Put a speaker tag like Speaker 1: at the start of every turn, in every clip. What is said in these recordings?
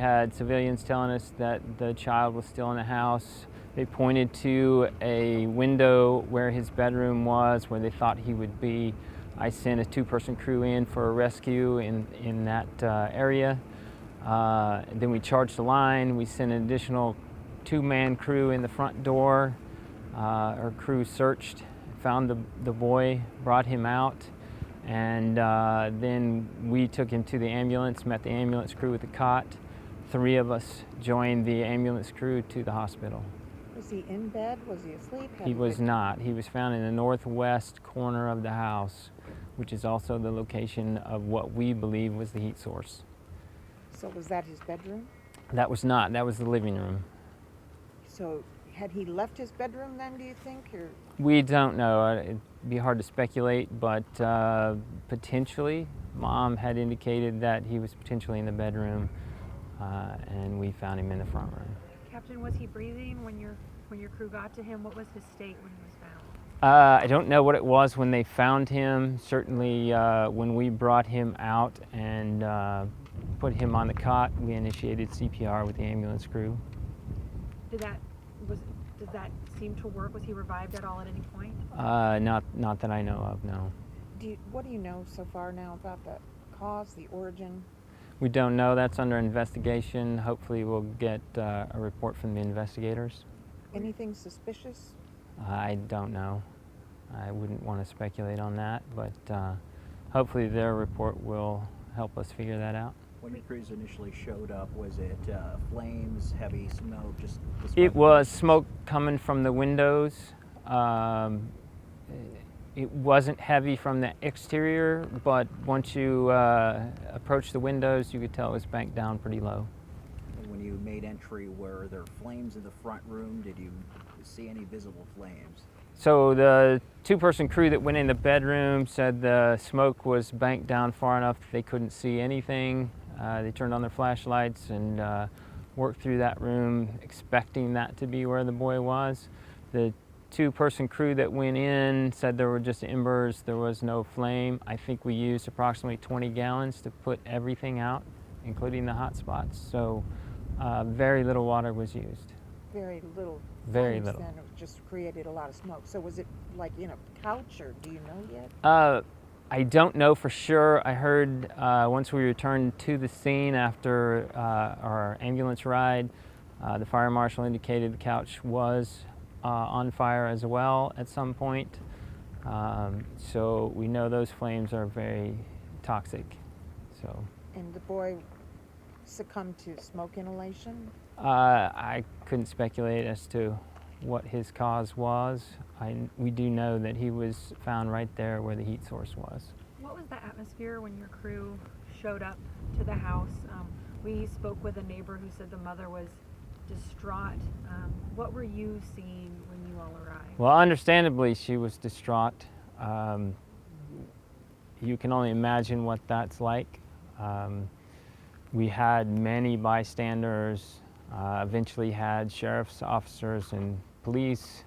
Speaker 1: had civilians telling us that the child was still in the house. They pointed to a window where his bedroom was, where they thought he would be. I sent a 2-person crew in for a rescue in that area. Then we charged the line. We sent an additional 2-man crew in the front door. Our crew searched, found the boy, brought him out, and then we took him to the ambulance, met the ambulance crew with a cot. 3 of us joined the ambulance crew to the hospital.
Speaker 2: Was he in bed? Was he asleep?
Speaker 1: He was not. He was found in the northwest corner of the house, which is also the location of what we believe was the heat source.
Speaker 2: So was that his bedroom?
Speaker 1: That was not. That was the living room.
Speaker 2: So had he left his bedroom then, do you think? Or?
Speaker 1: We don't know. It'd be hard to speculate, but potentially, Mom had indicated that he was potentially in the bedroom, and we found him in the front room.
Speaker 3: Captain, was he breathing when your crew got to him? What was his state when he was found?
Speaker 1: I don't know what it was when they found him. Certainly, when we brought him out and put him on the cot, we initiated CPR with the ambulance crew.
Speaker 3: Did that seem to work? Was he revived at all at any point?
Speaker 1: Not that I know of, no.
Speaker 2: What do you know so far now about the cause, the origin?
Speaker 1: We don't know. That's under investigation. Hopefully we'll get a report from the investigators.
Speaker 2: Anything suspicious?
Speaker 1: I don't know. I wouldn't want to speculate on that, but hopefully their report will help us figure that out.
Speaker 4: When your crews initially showed up, was it flames, heavy smoke?
Speaker 1: It was smoke coming from the windows. It wasn't heavy from the exterior, but once you approached the windows, you could tell it was banked down pretty low.
Speaker 4: And when you made entry, were there flames in the front room? Did you see any visible flames?
Speaker 1: So the 2-person crew that went in the bedroom said the smoke was banked down far enough that they couldn't see anything. They turned on their flashlights and worked through that room, expecting that to be where the boy was. The 2-person crew that went in said there were just embers, there was no flame. I think we used approximately 20 gallons to put everything out, including the hot spots. So very little water was used.
Speaker 2: Very little.
Speaker 1: Very little.
Speaker 2: Then it just created a lot of smoke. So was it like in a couch, or do you know yet?
Speaker 1: I don't know for sure. I heard once we returned to the scene after our ambulance ride, the fire marshal indicated the couch was on fire as well at some point. So we know those flames are very toxic. So.
Speaker 2: And the boy succumbed to smoke inhalation?
Speaker 1: I couldn't speculate as to what his cause was. We do know that he was found right there where the heat source was.
Speaker 3: What was the atmosphere when your crew showed up to the house? We spoke with a neighbor who said the mother was distraught. What were you seeing when you all arrived?
Speaker 1: Well, understandably, she was distraught. You can only imagine what that's like. We had many bystanders, eventually had sheriff's officers and police,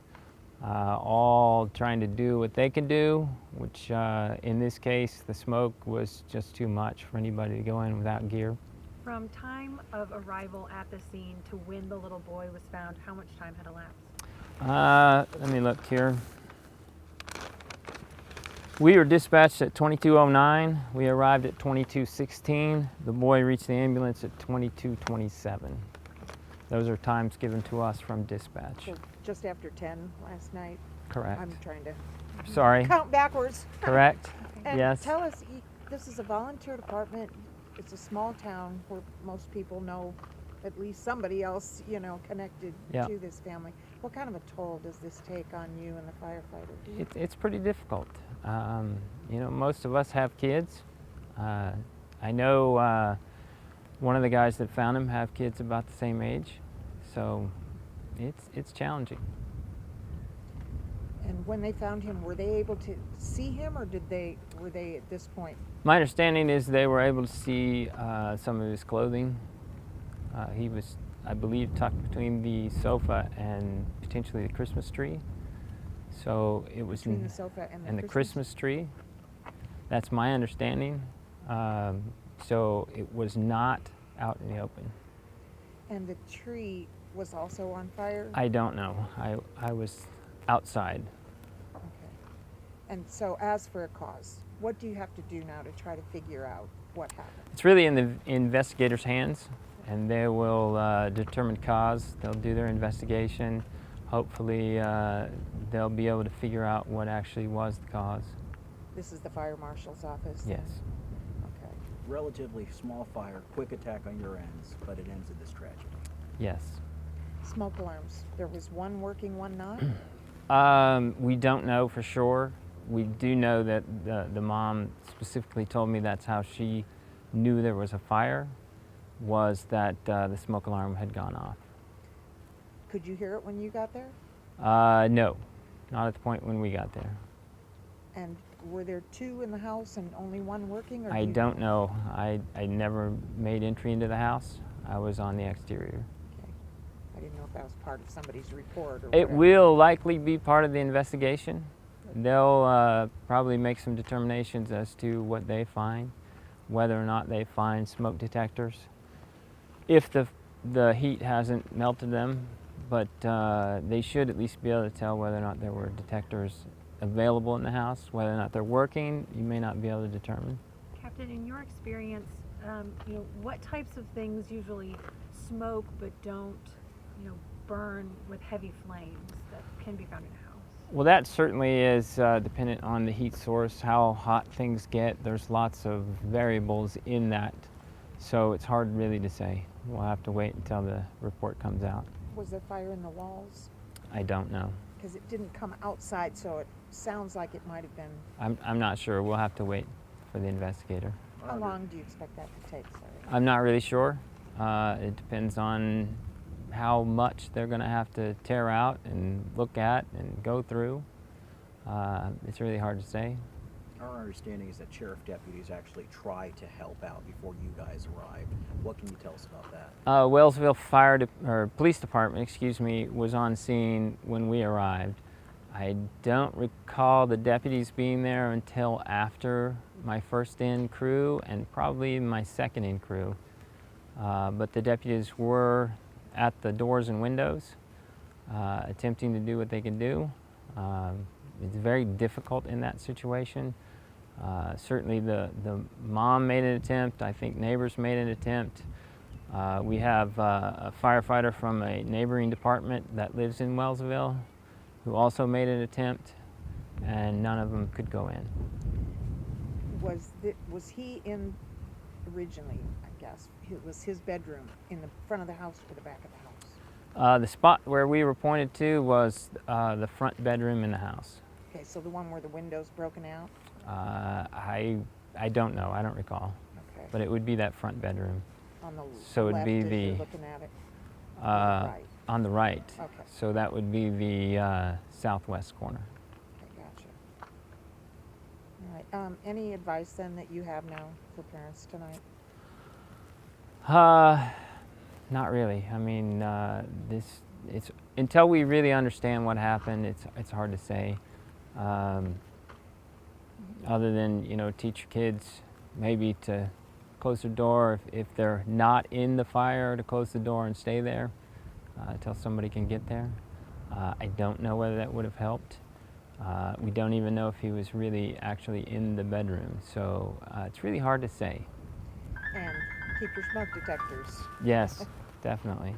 Speaker 1: all trying to do what they could do, which in this case, the smoke was just too much for anybody to go in without gear.
Speaker 3: From time of arrival at the scene to when the little boy was found, how much time had elapsed?
Speaker 1: Let me look here. We were dispatched at 22:09. We arrived at 22:16. The boy reached the ambulance at 22:27. Those are times given to us from dispatch.
Speaker 2: So just after 10 last night?
Speaker 1: Correct.
Speaker 2: I'm trying to count backwards.
Speaker 1: Correct.
Speaker 2: And
Speaker 1: yes.
Speaker 2: Tell us, this is a volunteer department. It's a small town where most people know at least somebody else, connected to this family. What kind of a toll does this take on you and the firefighters?
Speaker 1: It's pretty difficult. Most of us have kids. I know one of the guys that found him have kids about the same age, so it's challenging.
Speaker 2: And when they found him, were they able to see him, or were they at this point?
Speaker 1: My understanding is they were able to see some of his clothing. He was, I believe, tucked between the sofa and potentially the Christmas tree. So it was
Speaker 2: between the sofa and
Speaker 1: the Christmas tree. That's my understanding. So it was not out in the open.
Speaker 2: And the tree was also on fire?
Speaker 1: I don't know. I was outside.
Speaker 2: Okay. And so as for a cause, what do you have to do now to try to figure out what happened?
Speaker 1: It's really in the investigators' hands, and they will determine cause. They'll do their investigation. Hopefully, they'll be able to figure out what actually was the cause.
Speaker 2: This is the fire marshal's office?
Speaker 1: Yes.
Speaker 2: Okay.
Speaker 4: Relatively small fire, quick attack on your ends, but it ends in this tragedy.
Speaker 1: Yes.
Speaker 2: Smoke alarms. There was one working, one not?
Speaker 1: We don't know for sure. We do know that the mom specifically told me that's how she knew there was a fire, was that the smoke alarm had gone off.
Speaker 2: Could you hear it when you got there?
Speaker 1: No, not at the point when we got there.
Speaker 2: And were there two in the house and only one working? Or
Speaker 1: I don't know. I never made entry into the house. I was on the exterior.
Speaker 2: Okay. I didn't know if that was part of somebody's report or
Speaker 1: It
Speaker 2: whatever.
Speaker 1: will likely be part of the investigation. They'll probably make some determinations as to what they find, whether or not they find smoke detectors. If the heat hasn't melted them, but they should at least be able to tell whether or not there were detectors available in the house. Whether or not they're working, you may not be able to determine.
Speaker 3: Captain, in your experience, what types of things usually smoke but don't, burn with heavy flames that can be found in a house?
Speaker 1: Well, that certainly is dependent on the heat source, how hot things get. There's lots of variables in that, so it's hard really to say. We'll have to wait until the report comes out.
Speaker 2: Was there fire in the walls?
Speaker 1: I don't know.
Speaker 2: Because it didn't come outside, so it sounds like it might have been.
Speaker 1: I'm not sure. We'll have to wait for the investigator.
Speaker 2: How long do you expect that to take, sorry?
Speaker 1: I'm not really sure. It depends on how much they're going to have to tear out and look at and go through. It's really hard to say.
Speaker 4: Our understanding is that sheriff deputies actually try to help out before you guys arrived. What can you tell us about that?
Speaker 1: Wellsville Police Department, excuse me, was on scene when we arrived. I don't recall the deputies being there until after my first in crew and probably my second in crew. But the deputies were at the doors and windows, attempting to do what they could do. It's very difficult in that situation. Certainly the mom made an attempt. I think neighbors made an attempt. We have a firefighter from a neighboring department that lives in Wellsville who also made an attempt, and none of them could go in.
Speaker 2: Was he in originally, I guess? It was his bedroom in the front of the house or the back of the house?
Speaker 1: The spot where we were pointed to was the front bedroom in the house.
Speaker 2: Okay, so the one where the window's broken out?
Speaker 1: I don't know. I don't recall.
Speaker 2: Okay.
Speaker 1: But it would be that front bedroom.
Speaker 2: On the
Speaker 1: So it'd
Speaker 2: left
Speaker 1: be
Speaker 2: as you're
Speaker 1: the
Speaker 2: looking at it? Right.
Speaker 1: on the right.
Speaker 2: Okay.
Speaker 1: So that would be the southwest corner.
Speaker 2: Okay, gotcha. All right. Any advice then that you have now for parents tonight?
Speaker 1: Not really. I mean, it's until we really understand what happened. It's hard to say. Other than teach your kids maybe to close their door if they're not in the fire, to close the door and stay there until somebody can get there. I don't know whether that would have helped. We don't even know if he was really actually in the bedroom, so it's really hard to say.
Speaker 2: And keep your smoke detectors.
Speaker 1: Yes, definitely.